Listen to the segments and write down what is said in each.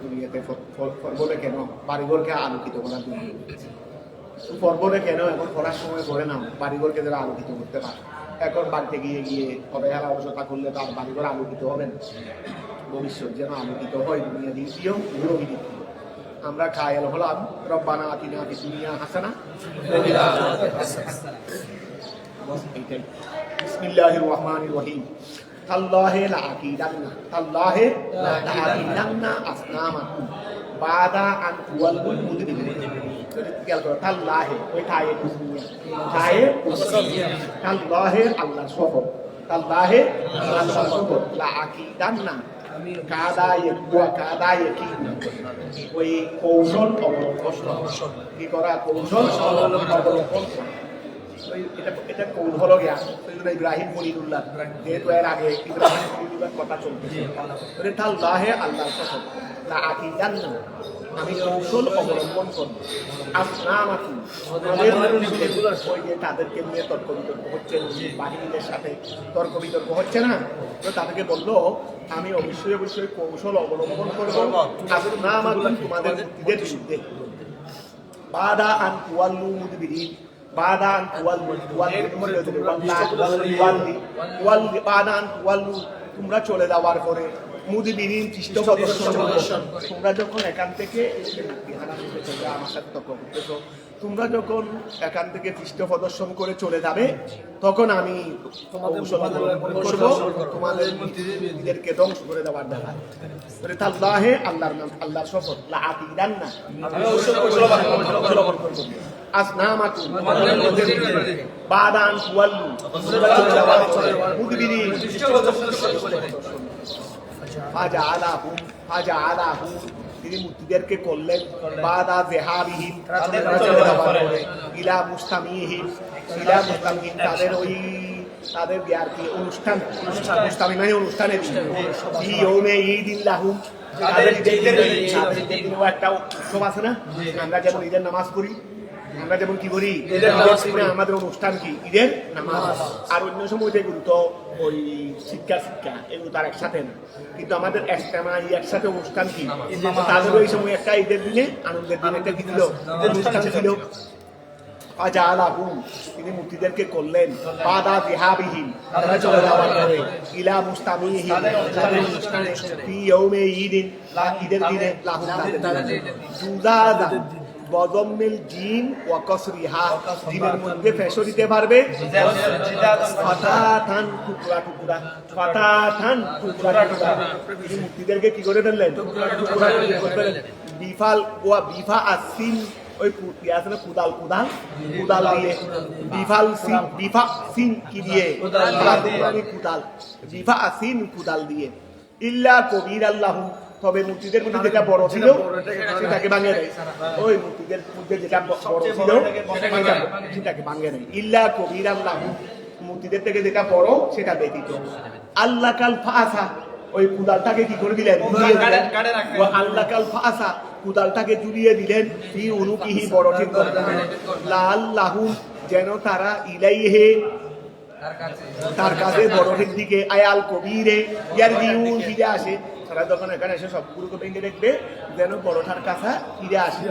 দুনিয়াতে পর্বতে কেন বাড়িঘরকে আলোকিত করার জন্য পর্বতে কেন এখন পড়ার সময় করে না বাড়িঘরকে যারা আলোকিত করতে পারে এখন বাড়িতে গিয়ে গিয়ে অবহেলা অবসতা করলে তার বাড়িঘর আলোকিত হবে না ভবিষ্যৎ যেন আলোকিত হয় দুনিয়া দ্বিতীয় পুরোহি দ্বিতীয় আমরা কায়েল হলাম রব্বানা আতিনা ফিদ দুনিয়া হাসানা এইটাই বিসমিল্লাহির রহমানির রহিম তাল্লাহি লাআকিদান্না আসনামাকুম বাদা আন তুওয়াল্লু মুদবিরিন খেয়াল করো তাল্লাহি ওই ঠায়ে দুনিয়া ঠায়ে তাল্লাহি আল্লাহর শপথ তাল্লাহি আল্লাহর শপথ লাআকিদান্না কাদায়ে কি ওই কৌশল অবলম্বন কি করা কৌশল অবলম্বন এটা কৌশল জ্ঞান ইব্রাহিম খলিলুল্লাহ যেহেতু এর আগে ইব্রাহিম খলিলুল্লাহর কথা চলতেছে তাল্লাহি আল্লাহর শপথ লাআকিদান্না আমি কৌশল অবলম্বন করব আসনামাকুম তাদেরকে নিয়ে তর্ক বিতর্ক হচ্ছে বাহিনীদের সাথে তর্ক বিতর্ক হচ্ছে না তো তাদেরকে বললো আমি অবশ্যই অবশ্যই কৌশল অবলম্বন করবো আসনামাকুম তোমাদের মূর্তিদের বিরুদ্ধে বাদা আন তুওয়াল্লু মুদবিরিন বাদা আন তুওয়াল্লু তোমরা চলে যাওয়ার পরে মুদবিরিন পৃষ্ঠপ্রদর্শন তোমরা যখন এখান থেকে আমার সাথে তর্ক করতেছো তোমরা যখন এখান থেকে পৃষ্ঠপ্রদর্শন করে চলে যাবে তখন আমি তোমাদের নিজেদেরকে ধ্বংস করে দেওয়ার দেখা তাল্লাহি আল্লাহর নাম আল্লাহর শপথ লাআকিদান্না আসনামাকুম বাদা আন তুওয়াল্লু মুদবিরিন ফাজআলাহুম তিনি মূর্তিদেরকে করলেন বাদা যিহাবিহিম ইলা মুস্তামিহিম তাদের ওই তাদের কি অনুষ্ঠান মানে অনুষ্ঠানে ঈদিন লাহুম তাদের একটা উৎসব আছে না আমরা যেমন ঈদের নামাজ পড়ি আমরা যেমন কি করি আমাদের অনুষ্ঠান কি ঈদের নামাজ আর অন্য সময় যেগুলো তো ওই শিক্ষা এগুলো তার একসাথে না কিন্তু আমাদের একসাথে অনুষ্ঠান কি তাদের ওই সময় একটা ঈদের দিনে আনন্দের দিনে একটা কি ছিল অনুষ্ঠান ছিল ফাজআলাহুম তিনি মূর্তিদেরকে করলেন বাদা যিহাবিহিম তারা চলে যাওয়ার পরে ইলা মুস্তামিহিম তাদের অনুষ্ঠানে ফি ইয়াউমে ঈদিন ঈদের দিনে লাহুম জুদাদা বদমিল জিন ওয়া কসরিহা জিনের মধ্যে ফেসো দিতে পারবে ফাতাতান টুকরা টুকরা মূর্তিদেরকে কি করে ফেললেন টুকরা টুকরা বিফা আসিন ওই আছে না কুদাল দিয়ে বিফা সিন কি দিয়ে কুদাল বিফা আসিন কুদাল দিয়ে ইল্লা কবির আল্লাহু তবে মূর্তিদের মধ্যে যেটা বড় ছিল সেটাকে ভাঙে নেয় ওই মূর্তিদের মধ্যে যেটা বড় ছিল সেটাকে ভাঙে নেয় ইল্লা কবির আল্লাহু মূর্তিদের থেকে যেটা বড় সেটা ব্যতীত আল্লাহ কাল ফাসা ওই কুদালটাকে কি করে দিলেন আল্লাহ কাল ফাসা কুদালটাকে ঝুলিয়ে দিলেন ফি উনুকিহি বড় ঠিক লাল্লাহু যেন তারা ইলাইহে তার কাছে বড়টির দিকে আয়াল কবিরে ইয়ারজিউন ফিরে আসে তারা যখন এখানে এসে সবগুলোকে ভেঙে দেখবে যেন বড়টার কাছে ফিরে আসে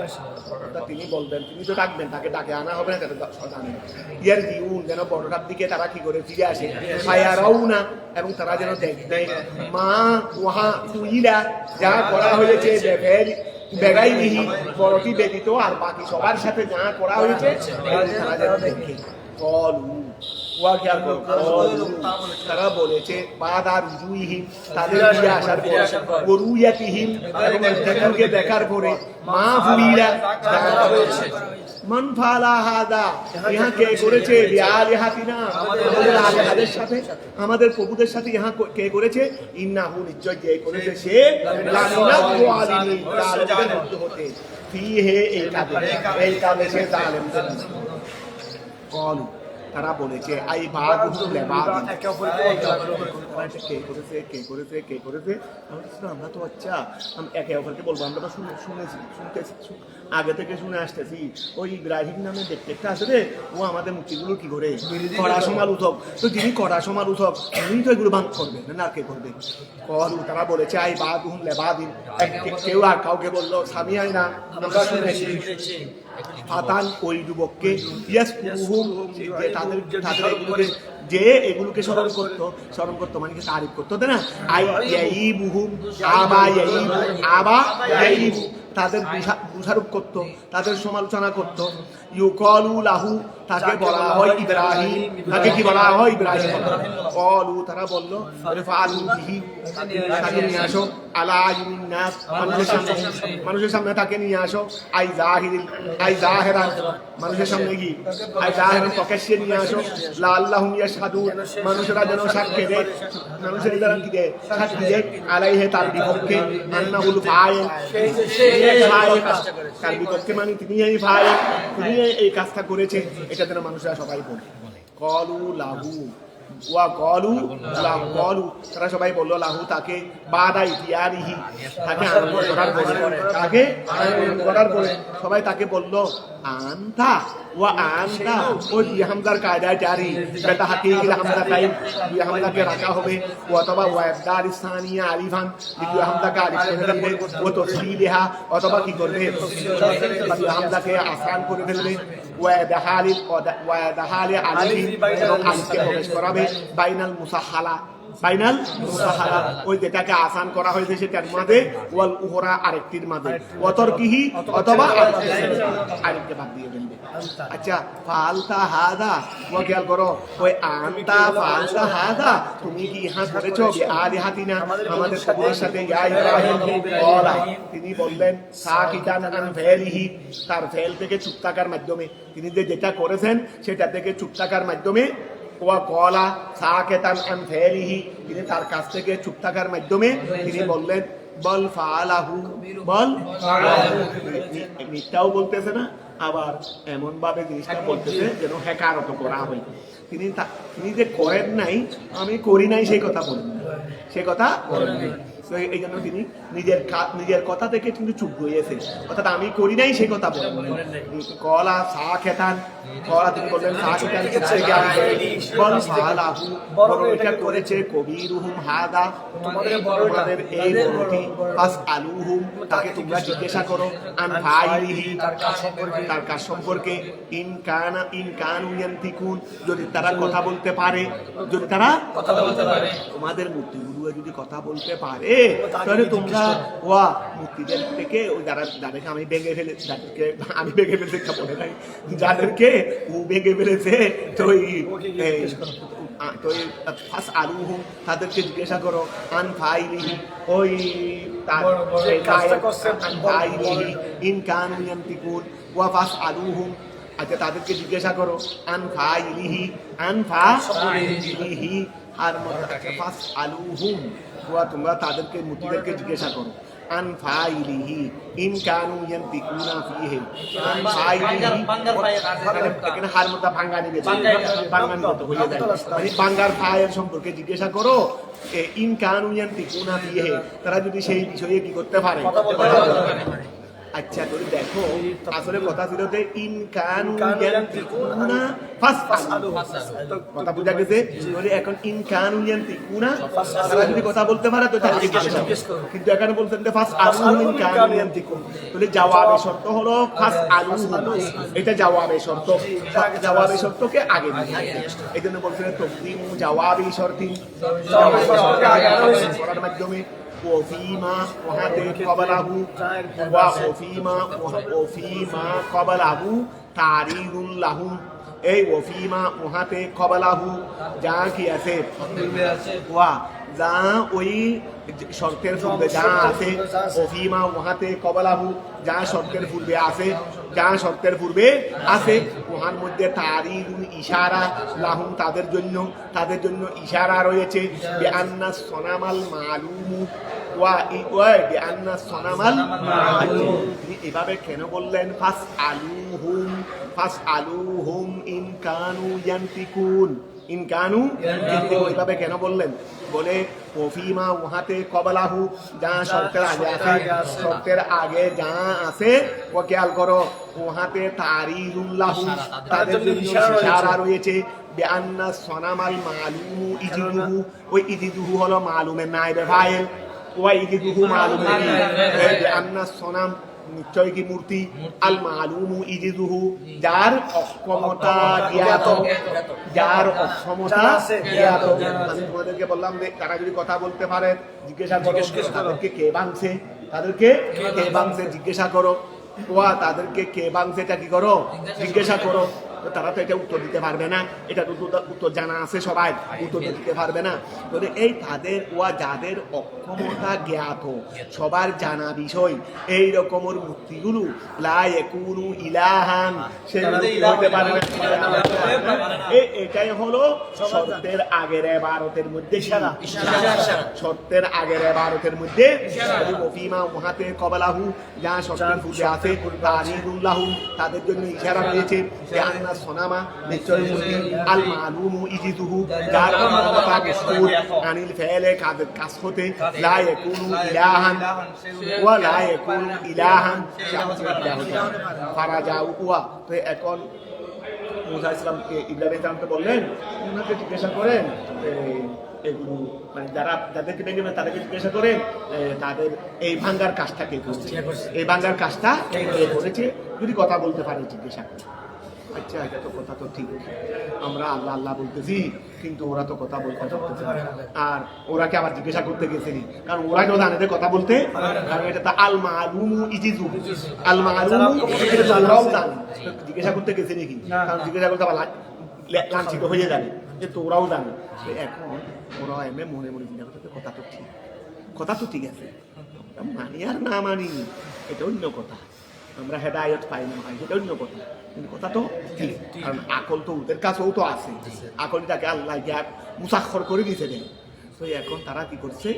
তিনি বলবেন তিনি তো ডাকবেন তাকে ডাকে আনা হবে না জানেন ইয়ারজিউন যেন বড়টার দিকে তারা কি করে ফিরে আসে ফায়ারাউনা এবং তারা যেন দেখবে মা ওয়াহা তুইলা যা করা হয়েছে বেগাইবিহি বড়টি ব্যতীত আর বাকি সবার সাথে যা করা হয়েছে তারা যেন দেখে তারা বলেছে বাদার রুজুইহিম তাদের ফিরে আসার পর ওরুয়াতিহিম এবং দেখুনকে দেখার পরে মা ফুইলা মান ফালা হাদা ইহা কে করেছে বিআলিহাতিনা আমাদের আলিহাদের সাথে আমাদের প্রভুদের সাথে ইহা কে করেছে ইন্নাহু নিশ্চয় যে করেছে সে লামিনাল আলিমিন জালিমদের মধ্যে হতে ফিহে এই কাজে সে জালিমদের কল তারা বলেছে আই বাদুহুম লিবাদিন, কে করেছে আমরা তো আচ্ছা একে অপরকে বলবো, আমরা তো শুনতেছি আগে থেকে শুনে আসতেছি, ওই ইব্রাহিম নামে দেখতে একটা আছে রে, ও আমাদের মূর্তিগুলো কি করে কড়া সমালোচক, তো যিনি কড়া সমালোচক উনি তো এগুলো ভাঙ করবে না, কে করবে? তারা বলেছে আই বাদুহুম লিবাদিন, কেউ আর কাউকে বললো সামিয়াই না, আমরা শুনেছি। ফাতান ওই যুবককে যে এগুলোকে স্মরণ করতো মানে কি তারিফ করতো, তাই না? তাদের দোষারোপ করতো, তাদের সমালোচনা করতো। ইউকালু লাহু, তাকে বলা হয় ইব্রাহিম, তাকে কি বলা হয়? ইব্রাহিম। কলু, তারা বললো ফালু বিহি, তাকে নিয়ে আসো, আলা আয়ুনিন নাস, মানুষের সামনে তাকে নিয়ে আসো, আই জাহিরান, মানুষের সামনে কি আই জাহিরান, প্রকাশ্যে নিয়ে আসো, লাআল্লাহুম ইয়াশহাদুন, মানুষেরা যেন সাক্ষী দেয়, মানুষের দ্বারা কি দেয়? সাক্ষী দেয়, আলাইহি, তার বিপক্ষে, আন্নাহুল ফাইল, তার বিপক্ষে মানে তিনি এই ফাইল, তিনি এই কাজটা করেছে, এটা যেন মানুষরা সবাই বলে। কলু লাহু ওয়া কলু লাহু, তারা সবাই বললো লাহু, তাকে বাদা ইতিয়ারিহি, তাকে আনন্দ করার পরে সবাই তাকে বললো আনতা ওয়া আনতা, ওই হামজার কায়দায় জারি, বেটা হাকিকিল হামজা টাইম হামজাকে রাখা হবে, অথবা ওয়াদার ইসলামিয়া আলিফান, দ্বিতীয় হামজাকে আলিফ করে দিবে, ও তসলিহা, অথবা কি করবে হামজাকে আসান করে ফেলবে, ওয়াদাহালি আলিফ, এবং আলিফকে প্রবেশ করাবে, বাইনাল মুসাহালা, ওই যেটাকে আসান করা হয়েছে সেটার মাঝে, ওয়াল উহরা, আরেকটির মাঝে, অতর্কিহি, অথবা আরেককে বাদ দিয়ে ফেলবে। আচ্ছা, ফালতা হাদা, ও খেয়াল করো, ওই আনতা ফালতা হাদা, তুমি কি ইহা করেছো বিআলিহাতিনা, আমাদের প্রভুর সাথে, ইয়া ইব্রাহিম, বলা, তিনি বললেন সাকিতান আন ফাইলিহি, তার ফেল থেকে চুপ থাকার মাধ্যমে, তিনি যেটা করেছেন সেটা থেকে চুপ থাকার মাধ্যমে, ওয়া কলা সাকিতান আন ফাইলিহি, তিনি তার কাছ থেকে চুপ থাকার মাধ্যমে তিনি বললেন বল ফালাহু, বল মিথ্যাও বলতেছে না, আবার এমন ভাবে জিনিসটা বলতেছে যেন হেকারত করা হয়। তিনি যে করেন নাই, আমি করি নাই, সেই কথা বলেন, সে কথা বলেন নাই। এই জন্য তিনি নিজের কথা থেকে কিন্তু চুপ হয়েছে, অর্থাৎ আমি করি নাই সেই কথা বলেন। কলা সা খেতান, কলা তিনি বললেন সা খেতান, এটা করেছে কবিরুহুম হাদা, তোমাদের এই বড়টি, ফাস আলুহুম, তাকে তোমরা জিজ্ঞাসা করো, আন ফাইলিহি, তার কাজ সম্পর্কে, ইন কানু ইয়ান্তিকুন, যদি তারা কথা বলতে পারে, যদি তারা কথা বলতে পারে, তোমাদের মূর্তিগুলো যদি কথা বলতে পারে, তাহলে তোমরা ওয়া মূর্তিদের থেকে, ওই যাদেরকে আমি ভেঙে ফেলেছি, বলে নাই, যাদেরকে ও ভেঙে ফেলেছে, তো ফাস আলুহুম, তাদেরকে জিজ্ঞাসা করো, আন ফাইলিহি, ওই ইন কানু ইয়ান্তিকুন, ওয়া ফাস আলুহুম, আচ্ছা তাদেরকে জিজ্ঞাসা করো, আন ফাইলিহি, আর ফাস আলুহুম, তোমরা তাদেরকে মূর্তিদেরকে জিজ্ঞাসা করো, আন ফাইলিহি ইন কানু ইয়ান্তিকুনা ফিহি, আন ফাইলিহি, এখানে হার মধ্যে ভাঙা নিবে, ভাঙানিগত হয়ে যায়, মানে বাঙ্গার ফাইল সম্পর্কে জিজ্ঞাসা করো, ইন কানু ইয়ান্তিকুনা ফিহি, তারা যদি সেই বিষয়ে কি করতে পারে, আচ্ছা তুমি দেখো, আসলে কথা ছিল যে ইন কানু ইয়ান্তিকুনা ফাসআলু, কথা বুঝা গেছে? বলে এখন ইন কানু ইয়ান্তিকুনা, তারা যদি কথা বলতে পারে তো তাদেরকে জিজ্ঞাসা করো, কিন্তু এখানে বলছেন যে ফাসআলু ইন কানু ইয়ান্তিকুন, তাহলে জবাবের শর্ত হলো ফাসআলু, এটা জবাবের শর্ত, জবাবের শর্তকে আগে নিয়ে এইজন্য বলছিলেন তকদিমু জওয়াবি শর্তি, করার মাধ্যমে ওফিমা ওহাতে কবলাহু, ওয়া ওফিমা কবলাহু তারিদুল লাহু, এই ওফিমা ওহাতে কবলাহু, যা কি আছে, ওয়া যা ওই শর্তের পূর্বে যা আছে, ওফিমা ওহাতে কবলাহু, যা শর্তের পূর্বে আছে, যা শর্তের পূর্বে আছে, ওহার মধ্যে তারিদুল ইশারা লাহুম, তাদের জন্য ইশারা রয়েছে, বিআন্না সনামাল মালুমু, এভাবে কেন বললেন ফাস আলুহুম, ফাসআলুহুম ইন কানু ইয়ান্তিকুন। ইনকানু এইভাবে কেন বললেন? বলে ওফিমা উহাতে কবলাহু, যা শর্তের আগে আছে, শর্তের আগে যা আছে ও খেয়াল করো, উহাতে তারিজুল্লাহু, তাদের জন্য ইশারা রয়েছে। বিআন্না সনামাল মালুমু ইজিদুহু, ওই ইজিদুহু হলো মালুমের নাইবে ফাইল, ওয়া ইজিদুহু মালুমের কি? বিআন্না সনাম নিশ্চয় কি মূর্তি, আল মালুমু ইজিদুহু, যার অক্ষমতা জ্ঞাত, যার অক্ষমতা জ্ঞাত। আমি তোমাদেরকে বললাম যে তারা যদি কথা বলতে পারে জিজ্ঞাসা করো তাদেরকে কে ভাঙছে, তাদেরকে কে ভাঙছে জিজ্ঞাসা করো, ওয়া তাদেরকে কে ভাঙছে এটা কি করো জিজ্ঞাসা করো। তারা তো এটা উত্তর দিতে পারবে না, এটা উত্তর জানা আছে সবাই, উত্তর দিতে পারবে না। তবে এই তাদের ওয়া যাদের অক্ষমতা জ্ঞাত, সবার জানা বিষয়, এই রকমের মূর্তিগুলো লা ইয়াকুনু ইলাহান, সেগুলো হতে পারে না। এটাই হলো শর্তের আগের ইবারতের মধ্যে ইশারা, শর্তের আগের ইবারতের মধ্যে ওফিমা উহাতে কবলাহু, যা শর্তের পূর্বে আছে, তারিদুল্লাহু, তাদের জন্য ইশারা রয়েছে। সনামা নিশ্চয় মূর্তি, আল মালুমু ইজিদুহু, যার অক্ষমতা মশহুর, আনিল ফেলে কাজ হতে, লা ইয়াকুনু ইলাহান ওয়া লা ইয়াকুনু ইলাহান, ফারাজাউ ওয়া। তো এখন মুসা ইসলামকে ইব্রাহিম ইসলামকে বললেন, ওনাকে জিজ্ঞাসা করেন এগুলো মানে যারা যাদেরকে ভেঙে তাদেরকে জিজ্ঞাসা করেন তাদের এই ভাঙ্গার কাজটা কে করছে, এই ভাঙ্গার কাজটা কে করেছে, যদি কথা বলতে পারে জিজ্ঞাসা করে। আচ্ছা, এটা তো কথা তো ঠিক, আমরা আল্লাহ আল্লাহ বলতেছি কিন্তু ওরা তো কথা বলতে পারতেছে, আর ওরাকে আবার জিজ্ঞাসা করতে গেছিনি, কারণ ওরা কেউ জানে কথা বলতে, কারণ এটা তো আল মালুমু ইজিজু, আল মালুমু ওরাও জানে, জিজ্ঞাসা করতে গেছে নাকি, কারণ জিজ্ঞাসা করতে আবার লাঞ্ছিত হয়ে যাবে, যে তোরাও জানে। এখন ওরা এমনি মনে মনে চিন্তা করতে, কথা তো ঠিক, কথা তো ঠিক আছে, মানি আর না মানি এটা অন্য কথা, আমরা হেদায়ত পাই না পাই সেটা অন্য কথা, কিন্তু কথা তো ঠিক, কারণ আকল তো ওদের কাছেও তো আছে, আকলটাকে আল্লাহ মুসাক্ষর করে দিয়েছে দেন। তো এখন তারা কি করছে,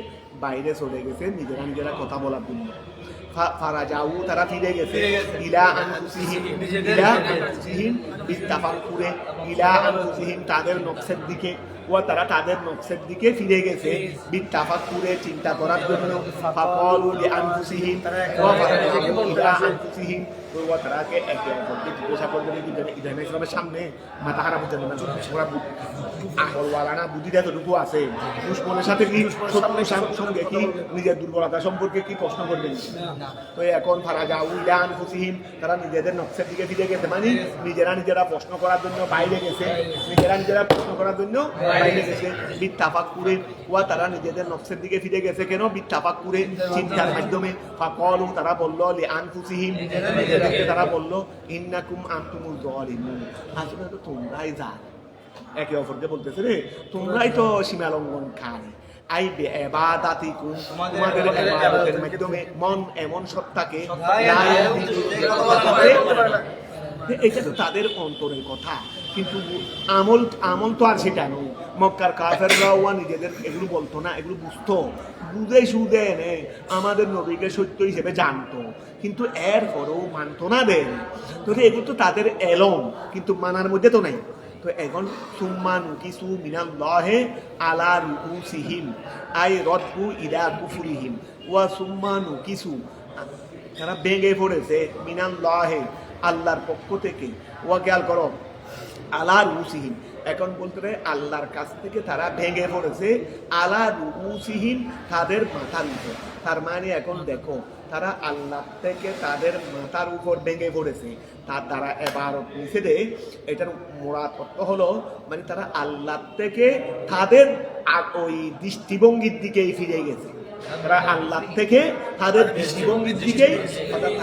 বাইরে চলে গেছে নিজেরা নিজেরা কথা বলার জন্য। ফারাজাউ, তারা ফিরে গেছে, ইলা আনফুসিহিম, ইলা আনফুসিহিম বিতাফাক্কুরে, ইলা আনফুসিহিম তাদের নফসের দিকে, ওয়া তারা তাদের নফসের দিকে ফিরে গেছে বিতাফাক্কুরে চিন্তা করার জন্য। ফাকালু লিআনফুসিহিম ওয়া ফারাজাউ ইলা আনফুসিহিম, ওয়া তারাকে একে অপরকে জিজ্ঞাসা করবে কি ইব্রাহিম ইসলামের সামনে মাথা খারাপ হচ্ছে না, ওরা আকলওয়ালা না, বুদ্ধিটা এতটুকু আছে, দুশ্মনের সাথে কি সঙ্গে কি নিজের দুর্বলতা সম্পর্কে কি প্রশ্ন করবেন? তো এখন ফারাজাউ ইলা আনফুসিহিম, তারা নিজেদের নফসের দিকে ফিরে গেছে, মানে নিজেরা নিজেরা প্রশ্ন করার জন্য বাইরে গেছে, নিজেরা নিজেরা প্রশ্ন করার জন্য বাইরে গেছে। বিতাফাক্কুরে, ওয়া তারা নিজেদের নফসের দিকে ফিরে গেছে কেন? বিতাফাক্কুরে, চিন্তার মাধ্যমে। ফাকালু, তারা বলল লিআনফুসিহিম, নিজেদেরকে তারা বলল, ইন্নাকুম আনতুমুজ যালিমুন, আসলে তো তোমরাই জালিম। একে অপরকে বলতেছে রে তোমরাই তো সীমা লঙ্ঘন খায়, আই বেবাদাতিকুম, তোমাদের ইবাদতের মাধ্যমে মন এমন সত্তাকে, এটা তো তাদের অন্তরের কথা, কিন্তু আমল তো আর সেটা নয়। মক্কার কাফেররাও নিজেদের এগুলো বলতো না, এগুলো বুঝতো, বুঝে সুদে এনে আমাদের নবীকে সত্য হিসেবে জানতো, কিন্তু এরপরেও মানতো না দেন। তো এগুলো তো তাদের এলম, কিন্তু মানার মধ্যে তো নাই। তো এখন সুম্মান কিছু মিনাল্লাহে আলা রুসিহিম, আই রদ্দু ইলা কুফুরিহিম, ওয়া সুম্মান কিছু, তারা ভেঙে পড়েছে মিনাল্লাহে আল্লাহর পক্ষ থেকে, ওয়া খেয়াল করো আলা রুসিহিম, এখন বলতে আল্লাহর কাছ থেকে তারা ভেঙে পড়েছে, আলা রুসিহিম তাদের মাথার উপর। তার মানে এখন দেখো তারা আল্লাহ থেকে তাদের মাথার উপর ভেঙে পড়েছে, তারা এবারত নিচে দেয়, এটার মোরাদ অর্থ হলো মানে তারা আল্লাহ থেকে তাদের ওই দৃষ্টিভঙ্গির দিকেই ফিরে গেছে, তারা আল্লাহ থেকে তাদের দৃষ্টিভঙ্গির দিকেই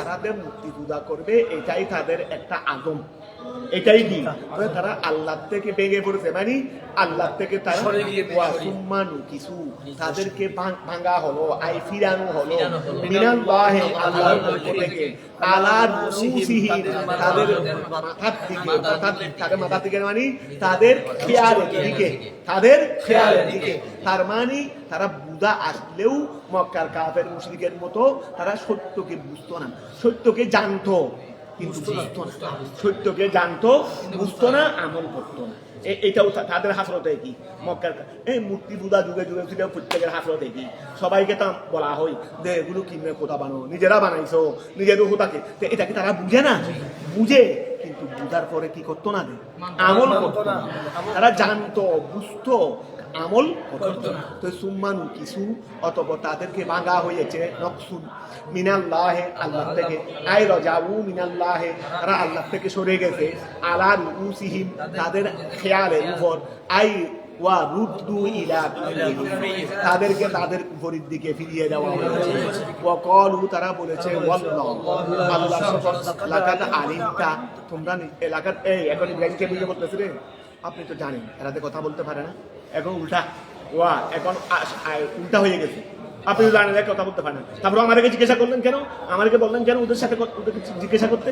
তাদের মুক্তি পূজা করবে, এটাই তাদের একটা আদম, এটাই কি তারা আল্লাহ থেকে ভেঙে পড়েছে, মানে আল্লাহ থেকে তারা সুম্মানু কিছু তাদেরকে ভাঙা হলো, আই ফিরানো হলো, মিনাল্লাহি আল্লাহর পক্ষ থেকে, আলা রুসিহিম তাদের মাথার দিকে, তাদের মাথার দিকে মানে তাদের খেয়ালের দিকে, তাদের খেয়ালের দিকে। তার মানে তারা বুঝা আসলেও মক্কার কাফের মুশরিকের মতো তারা সত্যকে বুঝতো না, সত্যকে জানতো, কিন্তু বুঝতো না, সত্যকে জানতো, বুঝতো না, আমল করতো না। এটাও তাদের হাসরতে কি মক্কার এই মূর্তি পূজা যুগে যুগে ছিল, প্রত্যেকের হাসরতে কি সবাইকে তো বলা হয় যে এগুলো কিনে কোথা বানো, নিজেরা বানাইছো নিজেদের কোথাকে, এটা কি তারা বুঝে না? বুঝে, কিন্তু বুঝার পরে কি করতো না, আমল করতো না। তারা জানতো, বুঝতো, আমল করতো না। তো সুম্মানু কিছু, অতঃপর তাদেরকে ভাঙা হয়েছে নকসুন মিনাল্লাহে, আল্লাহ থেকে, আই রাজাউ মিনাল্লাহে, তারা আল্লাহ থেকে সরে গেছে, আলা রুউসিহিম, তাদের খেয়ালের উপর, আই ওয়া রুদ্দু ইলা তাদেরকে তাদের উপরের দিকে ফিরিয়ে দেওয়া হয়েছে। ওয়া ক্বালু, তারা বলেছে, ওয়াল্লাহ, আল্লাহ শপথ, লাকাদ আলিমতা, তোমরা এলাকার এই এখন ব্যাংকে বুঝে বলতেছে রে, আপনি তো জানেন এরাতে কথা বলতে পারে না, এখন উল্টা, ওয়া এখন উল্টা হয়ে গেছে, আপনি তো জানেন কথা বলতে পারেন, তারপর আমাদেরকে জিজ্ঞাসা করলেন কেন, আমাদেরকে বললেন কেন ওদের সাথে ওদেরকে জিজ্ঞাসা করতে?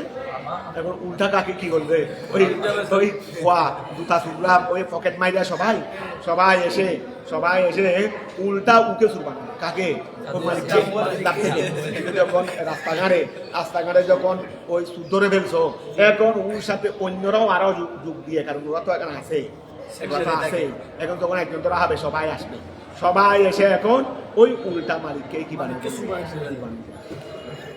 এখন উল্টা কাকে কি করবে, ওই ওই ওয়া জুতা সুগরা ওই পকেট মাইরা সবাই এসে উল্টা উকে শুরু বানাবে কাকে, যখন রাস্তাঘাটে যখন ওই সুদ ধরে ফেলছো, এখন ওর সাথে অন্যরাও আরো যোগ দিয়ে, কারণ ওরা তো এখন আছে, এখন তখন একজন ধরা হবে, সবাই আসবে, সবাই এসে এখন ওই উল্টা মালিককে কি বানিয়ে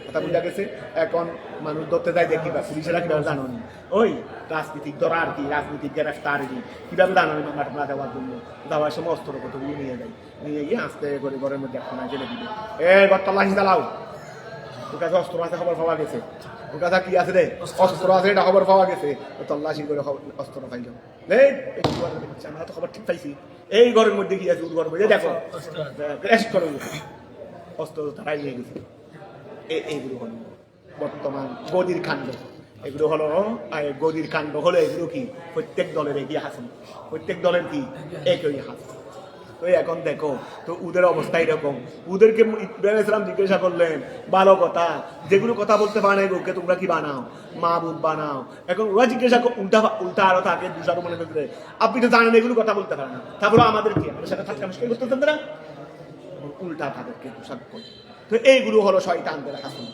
কথা বুঝা গেছে। এখন মানুষ ধরতে যায় দেখি বা পুলিশেরা কিভাবে জানি, ওই রাজনীতিক ধরা আর কি, রাজনীতিক গ্রেফতার কি কিভাবে জানানি মামলা দেওয়ার জন্য, দেওয়ার সময় অস্ত্র কতগুলো নিয়ে গিয়ে আস্তে করে ঘরের মধ্যে একটা জেলে দিবে, তল্লাশি চালাও, ওর কাছে অস্ত্র আছে খবর পাওয়া গেছে, ওর কাছে কি আছে রে, অস্ত্র আছে এটা খবর পাওয়া গেছে, তল্লাশি করে অস্ত্র পাইল, আমরা তো খবর ঠিক পাইছি, এই ঘরের মধ্যে কি আছে, ঘরের মধ্যে দেখো অস্ত্র তারাই নিয়ে গেছে। এইগুলো হলো বর্তমান গদির কাণ্ড, এগুলো হলো গদির কাণ্ড হলো, এগুলো কি প্রত্যেক দলের এগিয়ে হাসেন, প্রত্যেক দলের কি একই হাসেন। তো এখন দেখো তো ওদের অবস্থা এরকম, ওদেরকে ইব্রাহিম ইসলাম জিজ্ঞাসা করলেন ভালো কথা, যেগুলো কথা বলতে পারে ওকে তোমরা কি বানাও, মাহবুব বানাও। এখন ওরা জিজ্ঞাসা উল্টা আরো থাকে দুসারো মনে করতে, আপনি তো জানেন এগুলো কথা বলতে পারে না, তারপরে আমাদের কি আমাদের সাথে ঠাট্টা মুশকিল করতেছেন তারা, উল্টা তাদেরকে দোষারোপ করে। তো এইগুলো হলো শয়তানদের হাসন,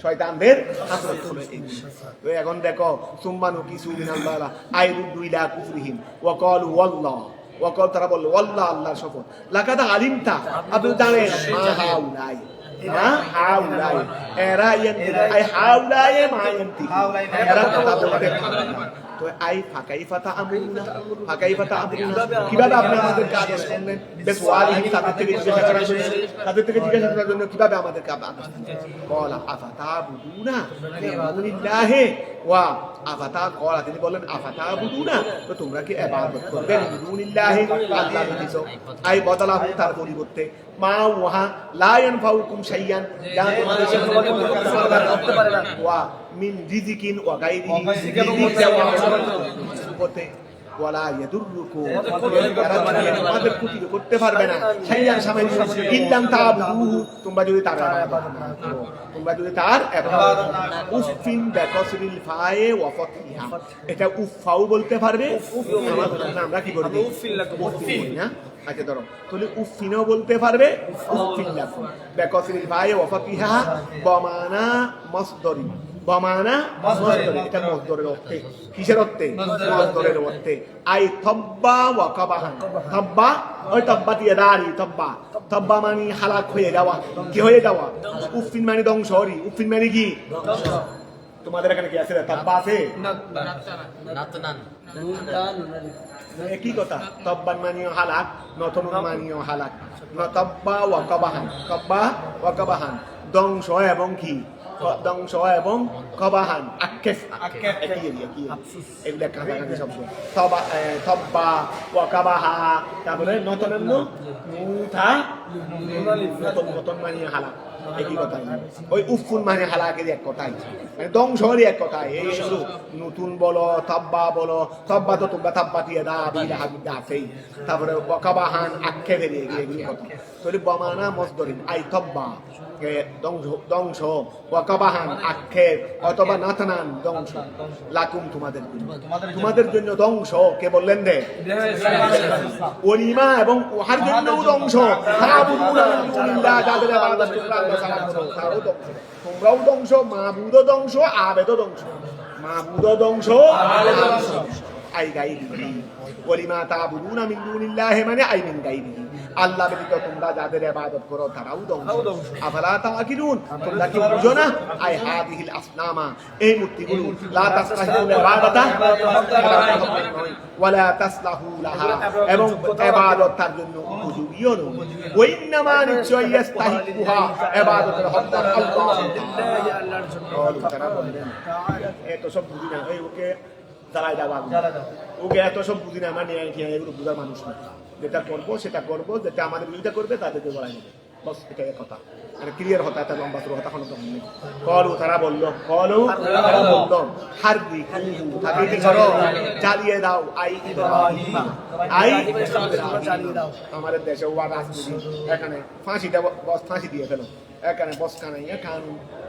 শয়তানদের হাসন হলো এইগুলো। তো এখন দেখো সুম্মানু কিছু মিনাল্লাহ আইরুদ্দু ইলা কুফরিহিম ওয়া ক্বালু ওয়াল্লাহ, ওয়াকাল তারা বলল ওয়াল্লাহ, আল্লাহর শপথ, লাকাদ আলিমতা, আপনি জানেন, মা হাউলাই, হাউলাই এরা হাউলাই মা ইয়ান্তি, এরা কথা বলতে পারে না। তো আই ফাকাইফাতা আমরুনা, কিভাবে আপনি আমাদেরকে আদেশ করলেন, বেশ ওয়ালিহি তাদের থেকে জিজ্ঞাসা করার জন্য কিভাবে আমাদেরকে আদেশ করলেন। ক্বালা আফাতাবুদুনা লিল্লাহি ওয়া আফাতা, ক্বালা তিনি বলেন আফাতাবুদুনা, তো তোমরা কি ইবাদত করবে লিল্লাহি, আল্লাহর কিছু, আই বদলাহু তার পরিবর্তে, মা ওয়া লা ইয়ানফাউকুম শাইয়ান, যা তোমাদের করতে পারে না, ওয়া মিন রিজিকিন ওয়া গায়রিহি, করতে ওয়ালা ইয়াদুররুকুম, তোমাদের ক্ষতি করতে পারবে না, শাইয়ান সামান্য, ইল্লাম তাবুদু, তোমরা যদি তার উফিন বিকাসরিল ফায়ে ওয়া ফাতহিহা, এটা উফাও বলতে পারবে, আমরা কি করব উফিন না, আচ্ছা ধরো তাহলে উফিনও বলতে পারবে, উফিন লাকুম বিকাসরিল ফায়ে ওয়া ফাতহিহা, বমানা মাসদারি, বমানা মাসদারি, এটা মাসদারের অর্থে, কিসের অর্থে, মাসদারের অর্থে, আই তাব্বা ওয়া কাবাহান, তাব্বা ওই তাব্বা দিয়ে দাঁড়ি, তাব্বা মানে হালাক হয়ে যাওয়া, কি হয়ে যাওয়া, উফিন মানে ধ্বংস, উফিন মানে কি, তোমাদের এখানে কি আছে তাব্বা আছে, একই কথা, তাব্বান মানিও হালাক, নতুন মানিও হালাক, তাব্বা ওয়া কাবাহান, তাব্বা ওয়া কাবাহান, ধ্বংস এবং কি, ধ্বংস এবং কবাহান, আক্ষেপ, এগুলো কাছাকাছি শব্দ, তব্বা ওয়া কাবাহা, তারপরে নতুন নতুন মানিয়ে হালাক, একই কথাই, ওই উফুন মানে হালাকের এক কথাই, মানে ধ্বংসেরই এক কথাই, এই শুধু নতুন বলো, তাব্বা বলো, তাব্বা তো তোমরা তাব্বা দিয়ে দাফেই, তারপরে ওয়াকাবাহান আক্ষেপের এগুলি কথা, তাহলে বমানা মসদরিন আই তাব্বা ধ্বংস, ওয়াকাবাহান আক্ষেপ, অথবা নাতানান ধ্বংস, লাকুম তোমাদের জন্য ধ্বংস, কে বললেন রে, ওলিমা এবং ওহার জন্য ধ্বংস, যাদের ইবাদত আল্লাহ ছাড়া করো তাও ধ্বংস, তোমরাও ধ্বংস, মাবুদও ধ্বংস, আবেদও ধ্বংস, মাবুদও ধ্বংস, আই গাইরিহি ওয়ালিমা তা'বুদুনা মিন দুনিল্লাহি মানে আই মিন গাইরিহি, আল্লাহ ব্যতীত তোমরা যাদের ইবাদত করো তারাও ধ্বংস। আফালা তা'কিলুন, তোমরা কি বুঝো না? আই হাদিহিল আসনামা, এই মূর্তিগুলো লা তাসতাহিকুল ইবাদাতা ওয়ালা তাসলাহু লাহা, এবং ইবাদত তার জন্য উপযোগীও নয়। ওয়া ইন্নামা নিশ্চয় ইস্তাহিকুহা, ইবাদতের হকদার আল্লাহ। তারা বললেন এত সব বুঝি না, এই ওকে জ্বালাই দাও, ওকে এত সব বুঝি না, আমার নিয়ে এগুলো বুঝার মানুষ না, যেটা করবো সেটা করবো, যেটা আমাদের বিরোধিতা করবে তাদেরকে বলাই নেবে, বস এটাই কথা। মানে ক্লিয়ার হতা, এত লম্বা শুরু হতা কোনো তখন নেই। কলু তারা বললো, কলু তারা বললো, হারবি তাকে কি করো, জ্বালিয়ে দাও, আই ইব্রাহিম, আই জ্বালিয়ে দাও। আমাদের দেশে ওয়া রাজনীতি, এখানে ফাঁসিটা বস ফাঁসি দিয়ে ফেলো, এখানে বস কানাইয়া কান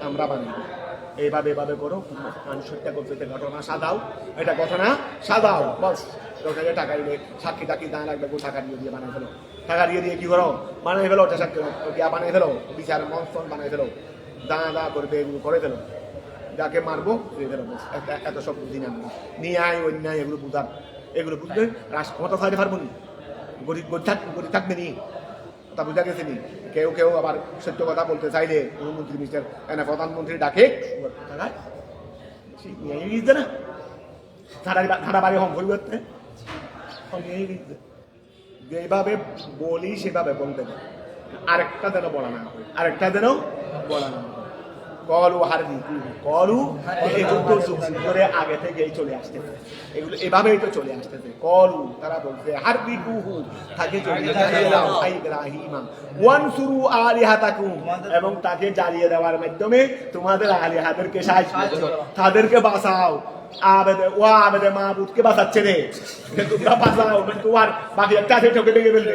আমরা বানাই এইভাবে এভাবে করো, মানুষ হত্যা করতে ঘটনা সাদাও, এটা ঘটনা সাদাও, বস ওটাকে টাকা দিলে সাক্ষী টাকি দাঁড়া লাগবে, টাকা দিয়ে বানাই ফেলো, টাকা দিয়ে কি করো, বানাই ফেলো, ওটা সাক্ষী বানাই ফেলো, বিচার মঞ্চন বানাই ফেলো, দাঁড়া করবে এগুলো করে ফেলো, যাকে মারবো দিয়ে ফেলো, এত সব বুঝি না, ন্যায় অন্যায় এগুলো বুঝার, এগুলো বুঝবে রাষ্ট্র ক্ষমতা ছাড়তে পারবো নি, গরিব থাকবে নি, তা বুঝা গেছে নি। কেউ কেউ আবার সত্য কথা বলতে চাইলে প্রধানমন্ত্রী মিস্টার প্রধানমন্ত্রী ডাকে না ঠান্ডা বাড়ি হম পরিবর্তে যেভাবে বলি সেভাবে বলতে দেয়, আরেকটা যেন বলা না হয়, আরেকটা যেন বলা না হয়। কলু হারবি কলু এগুলো যুগ ধরে আগে থেকেই চলে আসতেছে, এগুলো এভাবেই তো চলে আসতেছে। কলু তারা বলছে হারবি কুহু তাকে জ্বালিয়ে দাও ইব্রাহিমা ওয়ানসুরু আলিহাতাকুম, এবং তাকে জ্বালিয়ে দেওয়ার মাধ্যমে তোমাদের আলিহাদেরকে সাহায্য করো, তাদেরকে বাঁচাও। আবেদে ও আবেদে মাহবুদকে বাঁচাচ্ছে রে, তোমরা বাঁচাও, কিন্তু আর বাকি একটা আছে ঠকে ভেঙে ফেলবে,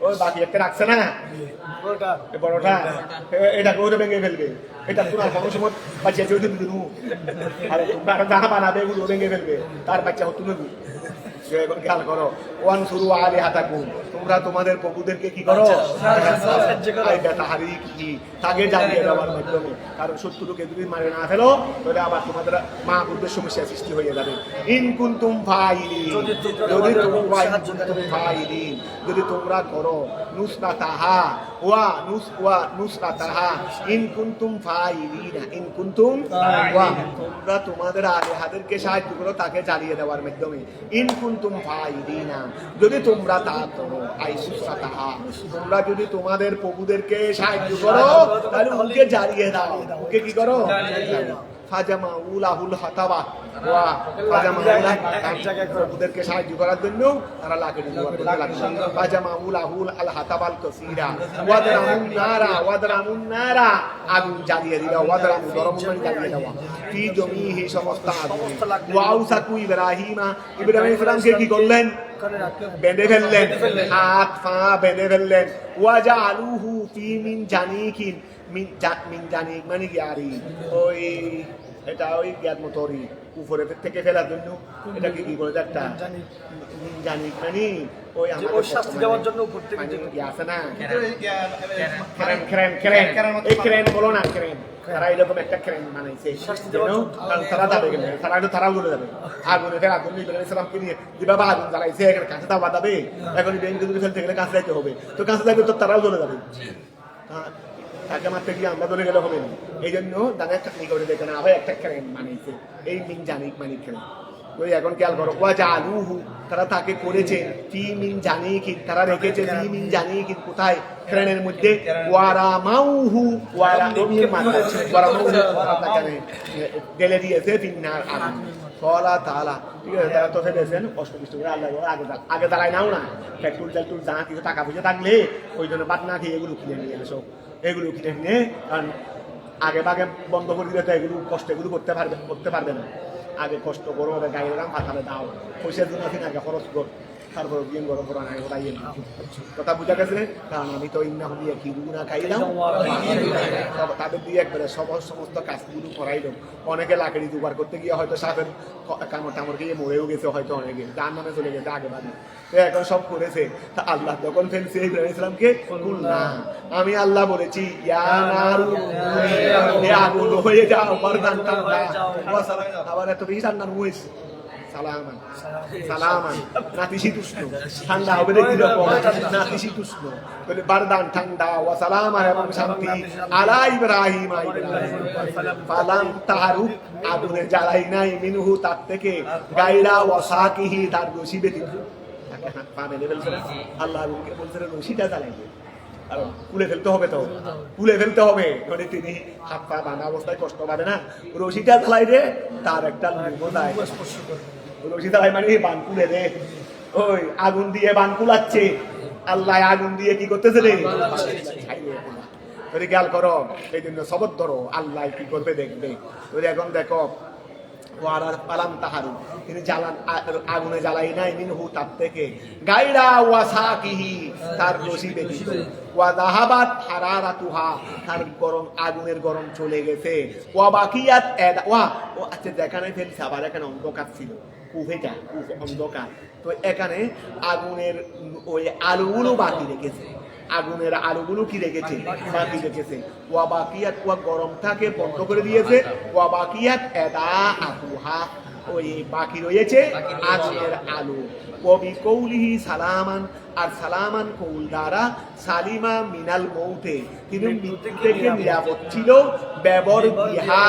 ওই বাকি একটা রাখছে না বড়টা, এটা করে ভেঙে ফেলবে, এটা তোমার কোনো সময় বাচ্চা চলতে দিন, আরে তোমরা যাহা বানাবে এগুলো ভেঙে ফেলবে, তার বাচ্চা হতো নেবো। এখন খেয়াল করো, ওয়ান শুরু আলে হাতাকুম, তোমরা তোমাদের প্রভুদেরকে কি করো, তাকে জ্বালিয়ে দেওয়ার মাধ্যমে, কারণ শত্রুকে যদি মারে না ফেলো তাহলে আবার তোমাদের মা বুদ্ধের সমস্যা সৃষ্টি হয়ে যাবে। ইনকুন্তুম ফাইলিন, যদি তোমরা করো নুসরাতাহা ওয়া নুসরাতাহা, ইনকুন্তুম ফাইলিনা, ইনকুন্তুম ওয়া, তোমরা তোমাদের আলিহাদেরকে সাহায্য করো তাকে জ্বালিয়ে দেওয়ার মাধ্যমে। ইনকুন্তুম ফাইলিনা, যদি তোমরা তা করো, আই নুসরাতাহা, তোমরা যদি তোমাদের প্রভুদেরকে সাহায্য করো তাহলে ওকে জ্বালিয়ে দাও, ওকে কি করো, ফাজামাউলাহুল হাতাবা ওয়া ফাজামাউলা, প্রভুদেরকে সাহায্য করার জন্য তারা লাঠি ব্যবহার করতে লাগলো। ফাজামাউলাহুল আল হাতাবাল কাসীরা ওয়াদরামুন নারা, আগুন জ্বালিয়ে দিল, ওয়াদরামু দরমুন জ্বালিয়ে দেওয়া, ফি জমিহি সমস্ত আগুন। ওয়াউসাকু ইব্রাহিমা, ইব্রাহিম ইসলামকে কি করলেন, বেঁধে ফেললেন, হাত পা বেঁধে ফেললেন। ওয়াজআলুহু ফি মিন জানিকিন, মিন জানিক মানে কি আরি, ওই এটা ওই জ্ঞান মতরি উপরে থেকে ফেলার জন্য, এটা কি বলে একটা জানিক মানে ওই আমাদের শাস্তি দেওয়ার জন্য উপর থেকে কি আছে না, ক্রেন বলো না, ক্রেন, তারা এরকম একটা ক্রেন বানাইছে, তারা যাবে গেলে তারাও চলে যাবে আগুনে, ফের আগুন ইসলামকে নিয়ে যেভাবে আগুন জ্বালাইছে কাছে দাওয়া যাবে, এখন ব্যাংকে যদি ফেলতে গেলে কাছে যাইতে হবে, তো কাছে যাবে তো তারাও চলে যাবে, তাকে মারতে গিয়ে আমরা ধরে গেলে হবে না। এই জন্য দাঁড়িয়ে চাকরি করে দেখে না, আবার একটা ক্রেন বানিয়েছে, এই মিন জানিক মানিক ক্রেন। ওই এখন খেয়াল করো, ওয়াজআলুহু, তারা তাকে করেছে, ফি মিন জানিকিন, তারা রেখেছে ফি মিন জানিকিন, কোথায়, ক্রেনের মধ্যে। ওয়ারামাউহু, ওয়ারামাউহু তাকে ঢেলে দিয়েছে ফিন্নার আগুন। কলা তাআলা, ঠিক আছে, তারা তো ফেলেছেন কষ্ট করে, আল্লাহ আগে দাঁড়ায় নাও না, পেট্রোল টেট্রোল যা কিছু টাকা পয়সা থাকলে ওই জন্য বাদ না খেয়ে এগুলো কিনে নিয়ে আসো, এগুলো কিনে নিয়ে, কারণ আগে বাগে বন্ধ করে দিলে তো এগুলো কষ্ট এগুলো করতে পারবে না, আগে কষ্ট করো, গাড়ির দাম ফাঁকালে দাও, পয়সার জন্য আগে খরচ কর, তারপর গিয়ে গরম করা নাই ওরাই কথা বুঝা গেছে। কারণ আমি তো ইন্না হলিয়া কি গুণা খাইলাম তাদের দিয়ে একবারে সমস্ত কাজগুলো করাই দেব। অনেকে লাকড়ি জোগাড় করতে গিয়ে হয়তো সাপের কামড় টামড় গিয়ে মরেও গেছে, হয়তো অনেকে যার নামে চলে গেছে আগে বাড়ি, এখন সব করেছে। আল্লাহ তখন ফেলছে ইব্রাহিম ইসলামকে, না আমি আল্লাহ বলেছি আগুন হয়ে যাও, আবার এত বেশি ঠান্ডা হয়েছে সালামান সালামান নাতিশীতোষ্ণ ঠান্ডা হবে দেখি রকম নাতিশীতোষ্ণ বলে বারদান ঠান্ডা ওয়া সালামান এবং শান্তি আলা ইব্রাহিম ফালাম তাহারুক আগুনে জ্বালাই নাই মিনহু তার থেকে গায়রা ওয়া সাকিহি তার রশি ব্যতীত। তাকে হাত পা বেঁধে ফেলছে আল্লাহ বলছে রশিটা জ্বালাইবে আর খুলে ফেলতে হবে, তো খুলে ফেলতে হবে, মানে তিনি হাত পা বাঁধা অবস্থায় কষ্ট পাবে না। রশিটা জ্বালাই রে তার একটা রশি জ্বালাই মানে বান খুলে দে, ওই আগুন দিয়ে বান কুলাচ্ছে আল্লাহ, আগুন দিয়ে কি করতেছে রে খেয়াল করো। এই জন্য সবর ধরো, আল্লাহ কি করবে দেখবে। এখন দেখো পালাম তাহারু তিনি জ্বালান আগুনে জ্বালাই নাই মিনহু তার থেকে গায়রা ওয়া সাকিহি তার রশি ব্যতীত ওয়া যাহাবাত হারারাতুহা তার গরম আগুনের গরম চলে গেছে ওয়া বাকিয়াত ওয়া ও আচ্ছা যেখানে ফেলছে আবার এখানে অন্ধকার ছিল, কুফেটা অন্ধকার, তো এখানে আগুনের ওই আলোগুলো বাকি রেখেছে, আগুনের আলোগুলো কি রেখেছে বাকি রেখেছে। ওয়া বাকিয়াত ওয়া গরমটাকে বন্ধ করে দিয়েছে, ওয়া বাকিয়াত এদা আতুহা ওই বাকি রয়েছে আগুনের আলো। কবি কৌলিহি সালামান আর সালামান কৌল দ্বারা সালিমা মিনাল মৌতে তিনি মৃত্যু থেকে নিরাপদ ছিল, ব্যবর বিহা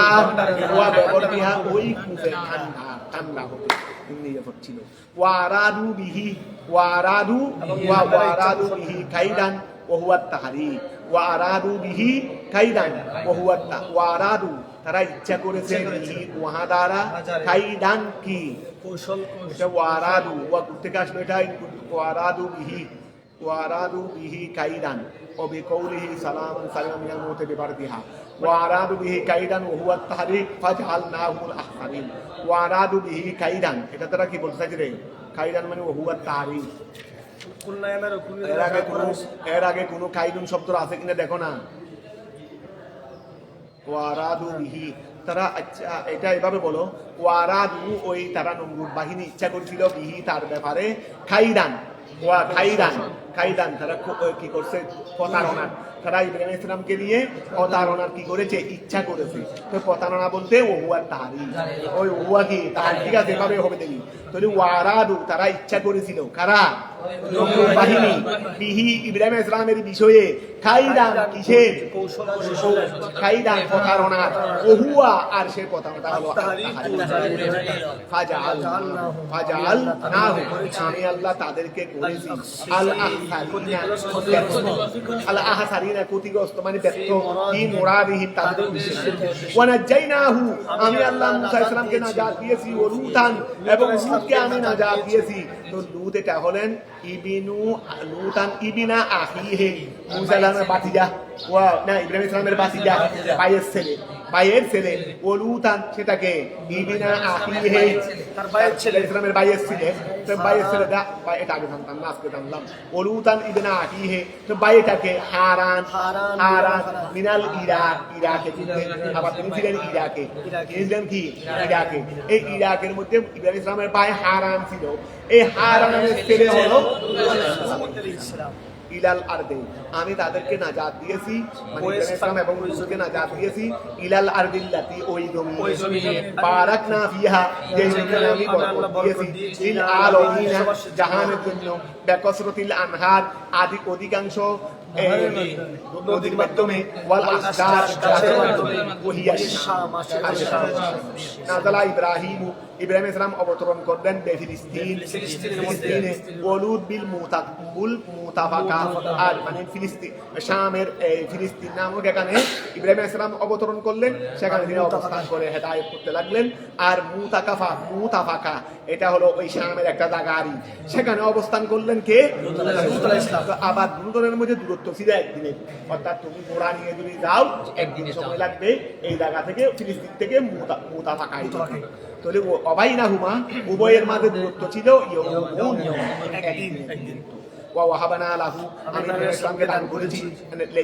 ওয়া ব্যবর বিহা ওই কুফে ঠান্ডা ঠান্ডা হতে নিরাপদ ছিল। ওয়ারাদু বিহি ওয়ারাদু ওয়া ওয়ারাদু বিহি কাইদান ওয়া হুয়া তাহরিক ওয়ারাদু বিহি কাইদান ওয়া হুয়া ওয়ারাদু তারা ইচ্ছা করেছে বিহি ওয়া দ্বারা কাইদান কি কৌশল ওয়ারাদু ওয়া থেকে আসলো এটা ওয়ারাদু বিহি কাইদান ও বিকৌলিহি সালামান সালামান মিনাল মউতি বিবারদিহা ওয়ারাদু বিহি কাইদান ওয়া হুয়া তাহরিক ফাজআলনাহুল আখসারিন। ওয়ারাদু বিহি কাইদান এটা তারা কি বলতে চাইছে রে, কাইদান মানে ওয়া হুয়া তাহরিক। এর আগে কোনো কাইদুন শব্দ আছে কিনা দেখো না। ওয়ারাদু বিহি তারা আচ্ছা এটা এভাবে বলো, ওয়ারাদু ওই তারা নমরুদ বাহিনী ইচ্ছা করছিল বিহি তার ব্যাপারে খাইদান ওয়া খাইদান খাইদান তারা কি করছে প্রতারণা, তারা ইব্রাহিম ইসলামকে নিয়ে প্রতারণার কি করেছে ইচ্ছা করেছে। তো প্রতারণা বলতে ওহুয়া তাহারি ওই ওহুয়া কি তাহার ঠিক আছে এভাবে হবে দেখি। তাহলে ওয়ারাদু তারা ইচ্ছা করেছিল কারা নমরুদ বাহিনী বিহি ইব্রাহিম ইসলামের বিষয়ে খাইদান কিসের খাইদান প্রতারণা ওহুয়া আর সে প্রতারণা হলো ফাজআলনাহু আমি আল্লাহ তাদেরকে করেছি আল আহসারিনা ক্ষতিগ্রস্ত মানে ব্যর্থ কি মুরাদিহিম তাদের উদ্দেশ্যে। ওয়া নাজাইনাহু আমি আল্লাহ মূসা ইসলামকে নাজাত দিয়েছি ও লূতান এবং লূতকে আমি নাজাত দিয়েছি। তো লূত এটা হলেন লূতান ইবিনা আখিহি মূসা ইসলামের বাতিজা ওয়া না ইব্রাহিম ইসলামের বাতিজা ভাইয়ের ছেলে ও লূতান সেটাকে ইবিনা আখিহি তার ভাইয়ের ছেলে ইসলামের ভাইয়ের ছেলে, তো ভাইয়ের ছেলেটা এটা আগে জানতাম না আজকে জানলাম। ও লূতান ইবিনা আখিহি তো ভাইটাকে হারান মিনাল ইরাকে আবার তিনি ছিলেন ইরাকে কি ইরাকে। এই ইরাকের মধ্যে ইব্রাহিম ইসলামের ভাই হারান ছিল, এই হারানের ছেলে হলো ইলাল আরদে আমি তাদেরকে নাজাত দিয়েছি মানে ইব্রাহিম ইসলাম এবং লূতকে নাজাত দিয়েছি ইলাল আরদিল্লাতি ওই জমিনে বারাকনা ফিহা যে জমিনে আমি বরকত দিয়েছি লিল আলামিনা জাহানের জন্য বিকাসরাতিল আনহার আদি অধিকাংশ নদীর মাধ্যমে ওয়াল আহজার গাছের মাধ্যমে ওহিয়া শাম নাযালা ইব্রাহিম ইসলাম অবতরণ করলেন ফিলিস্তিনে ওলুদ বিল মুতাফাকা আর মানে ফিলিস্তিন শামের ফিলিস্তিন নামক এখানে ইব্রাহিম ইসলাম অবতরণ করলেন, সেখানে তিনি অবস্থান করে হেদায়েত করতে লাগলেন। আর মুতাফাকা এটা হলো ওই শামের একটা জায়গা, সেখানে অবস্থান করলেন কে লূত আলাইহিস সালাম। আবার দুজনের মধ্যে দূরত্ব দূরত্ব ছিল একদিনের, অর্থাৎ তুমি ঘোড়া নিয়ে যদি যাও একদিন সময় লাগবে এই জায়গা থেকে ফিলিস্তিন থেকে মুতা থাকাই তাহলে অবাই না হুমা উভয়ের মাঝে দূরত্ব ছিল একদিন। ওয়াহাবানা লাহু আমি ইসলামকে দান করেছি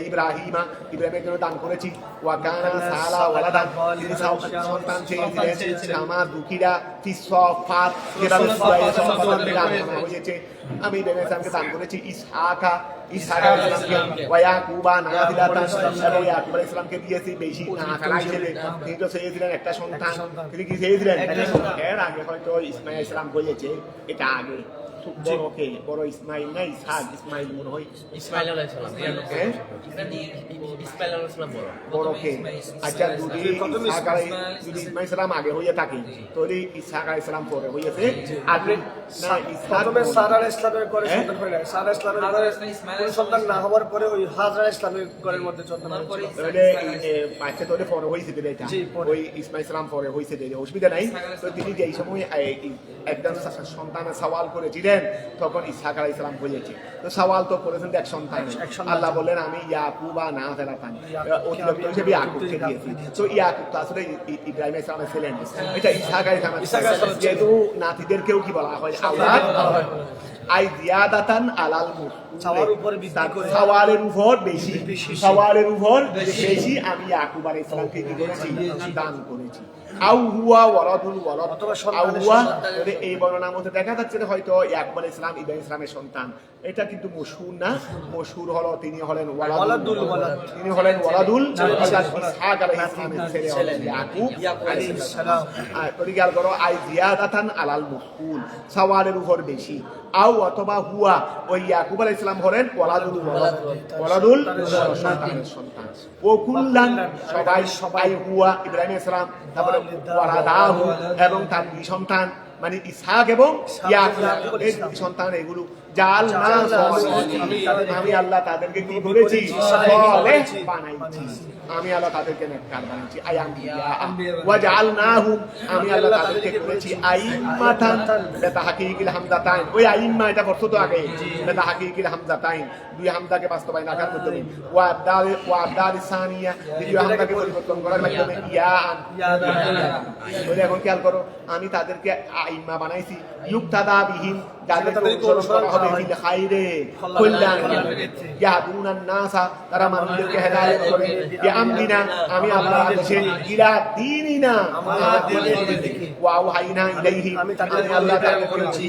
ইব্রাহিমা ইব্রাহিমের জন্য দান করেছি ওয়া কানা সালা ওয়ালাদান তিনি সন্তান চেয়েছিলেন আমার দুঃখীরা ফিসফাত যেভাবে সূরা সন্তান দান হয়েছে আমি ইব্রাহিমকে দান করেছি ইসহাকা ইসহাকে ওয়া ইয়াকুবা নাফিলাতান এবং ইয়াকুব আলাইহিস সালামকে দিয়েছি বেশি নাফিলা হিসেবে তিনি তো চেয়েছিলেন একটা সন্তান তিনি কি চেয়েছিলেন এর আগে হয়তো ইসমাঈল আলাইহিস সালাম বলেছে এটা আগে বড় ইসমাইল না ইসহাক ইসমাইল মনে হয় ইসমাইল আলাইহিস সালাম ইসমাইল আলাইহিস সালাম বড় কে আচ্ছা যদি ইসমাইল সালাম আগে হয়ে থাকে তাহলে ইসহাক আলাইহিস সালাম পরে হয়েছে আগে না ইসহাক প্রথমে সারা আলাইহিস সালামের ঘরে সন্তান হয় না সারা ইসলামের ঘরে কোন সন্তান না হওয়ার পরে ওই হাজরা ইসলামের ঘরের মধ্যে সন্তান পরে তাহলে পাঁচটা তোলে পরে হয়েছে এটা ওই ইসমাইল সালাম পরে হয়েছে অসুবিধা নাই তো তিনি যেই সময় একদম সন্তান সওয়াল করেছিলেন তখন ইসহাক আলাইহিস সালাম বলেছে তো সওয়াল তো করেছেন এক সন্তান আল্লাহ বললেন আমি ইয়াকুবা না ফেরাতাম অতিরিক্ত হিসেবে ইয়াকুবকে দিয়েছি তো ইয়াকুব তো আসলে ইব্রাহিম আলাইহিস সালামের ছিলেন এটা ইসহাক আলাইহিস সালাম যেহেতু নাতিদেরকেও কি বলা হয় আল্লাহ আই জিয়াদাতান আলাল সওয়ালের উপর বেশি সওয়ালের উপর বেশি আমি ইয়াকুব আলাইহিস সালামকে কি করেছি দান করেছি আউ হুয়া ওয়ালাদুল ওয়ালাদ আউ হুয়া এই বর্ণনার মধ্যে দেখা যাচ্ছে হয়তো ইয়াকুব আলাইহিস সালাম ইব্রাহিম ইসলামের সন্তান এটা কিন্তু মশহুর না মশহুর হলো তিনি হলেন ওয়ালাদুল তিনি হলেন ওয়ালাদুল ইসহাক আলাইহিস সালামের ছেলে হলেন ইয়াকুব আলাইহিস সালাম আর পরিগাল করো আই জিয়াদাতান আলাল মুকুল সওয়ালের উপর বেশি আউ অথবা হুয়া ওই ইয়াকুব আলাইহিস সালাম হলেন ওয়ালাদুল সন্তানের সন্তান ও কুল্লান সবাই হুয়া ইব্রাহিম আলাইহিস সালাম তারপরে ওয়ালাদাহু এবং তার দুই সন্তান মানে ইসহাক এবং ইয়াকুব এই দুই সন্তান এগুলো আমি আল্লাহ তাদেরকে কি করেছি বানাইছি আমি আল্লাহ তাদেরকে নেককার বানাইছি ওয়া জাআলনাহুম আমি আল্লাহ তাদেরকে করেছি আইম্মাতান বিতাহকীকিল হামজাতাইন ওই আইম্মা এটা পড়ছো তো আগে বিতাহকীকিল হামজাতাইন দুই হামজাকে বাস্তবায়ন আকার করতে হবে ওয়া আবদাল সানিয়া দ্বিতীয় হামজাকে পরিবর্তন করার মাধ্যমে ইয়ান ওই এখন খেয়াল করো আমি তাদেরকে আইম্মা বানাইছি ইউক্তাদা বিহিম যাদেরকে অনুসরণ করা হবে ফিল খাইরে কল্যাণ ইয়াদুনান নাসা তারা মানুষদেরকে হেদায়েত করে আমদিনা আমি আল্লাহ আদেশে ইলা দীনিনা ওয়া আওহাইনা ইলাইহি আমি আল্লাহ তাআলা করেছি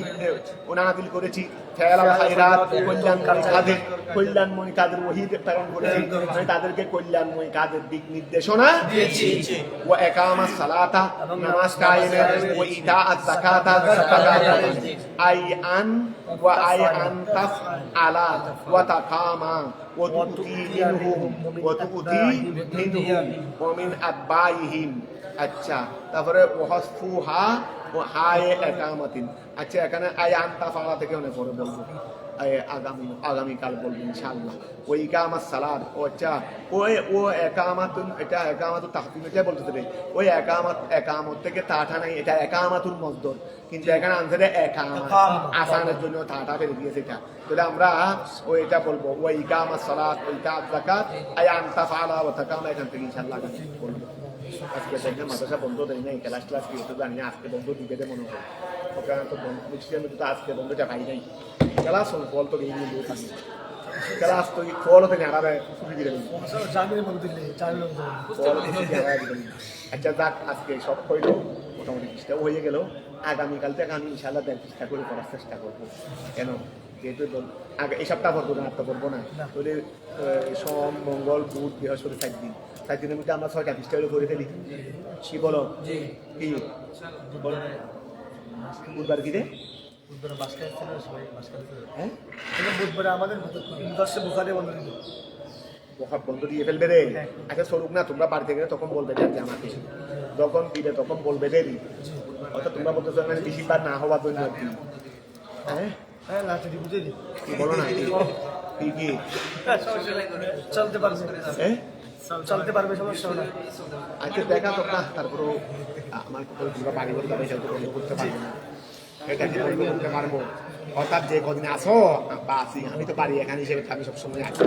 ওনাদিল করেছি ফেলাল খায়রাত কল্যাণকারী কাজে কল্যাণময় কাজের ওহী প্রেরণ করেছি আমি তাদেরকে কল্যাণময় কাজের দিক নির্দেশনা দিয়েছি ওয়া ইকামাস সালাতা নামাজ কায়েমের ওয়া ইতাআত যাকাতা আই আন ওয়া আই আন তাফ আলা ওয়া তাকামা ওয়া তুতি মিনহুম ওয়া মিন আতবাইহিম আচ্ছা তারপরে ওয়াহফুহা ও হায়ে একামাতিন আচ্ছা এখানে আই আন তাফ আলা থেকে অনেক পরে বলবো আগামীকাল বলবো ইনশাআল্লাহ ওই ইকামাস সালাত ও আচ্ছা ও একামাতুন এটা একামাতুত তাহতিম এটা বলতে রে ওই একামত থেকে তাঠা নাই এটা একামাতুল মসদর কিন্তু এখানে আনসারে একামাত আসানের জন্য তাঠা ফেলে দিয়েছে এটা তাহলে আমরা ওই এটা বলবো ওই ইকামাস সালাত ওই ইতাআত যাকাত আই আন তাফআলা ওয়া তাকামা এখান থেকে ইনশাআল্লাহ বলবো আজকে দেখেন মাদ্রাসা বন্ধ দেয় নাই ক্লাস কি হতো জানি আজকে বন্ধ দিবে মনে হয় ওখানে তো বন্ধ আজকে বন্ধটা পাই নাই ক্লাস ফল তো গিয়ে দিয়ে থাকি ক্লাস তো ফল হতে নাড়াবে ছুটি দিলে আচ্ছা যাক আজকে সব হইলো মোটামুটি চেষ্টাও হয়ে গেল আগামীকাল থেকে আমি ইনশাআল্লাহ চেষ্টা করে করার চেষ্টা করবো কেন যেহেতু আগে এই সপ্তাহ করবো না আটটা করবো না তাহলে সোম মঙ্গল বুধ বৃহস্পতি 4 দিনের মধ্যে আমরা 6টা পৃষ্ঠা করে ফেলি কি বলো কি বলো বুধবার কি রে বন্ধ দিয়ে ফেলবে রে আচ্ছা সরুক না তোমরা বাড়িতে গেলে তখন বলবে যে আমাকে যখন দিবে তখন বলবে রে অর্থাৎ তোমরা বলতেছো মানে বেশিবার না হওয়ার জন্য আর কি বলো না কি চলতে পারবে চলতে পারবে সমস্যা না আচ্ছা দেখা তো না তারপরেও আমার তোমরা বাড়ি করতে পারবে সেটা বন্ধ করতে পারবে না এটা কি বন্ধ করতে পারবো অর্থাৎ যে কদিন আসো বা আছি, আমি তো বাড়ি এখানে হিসেবে আমি সবসময় আছি।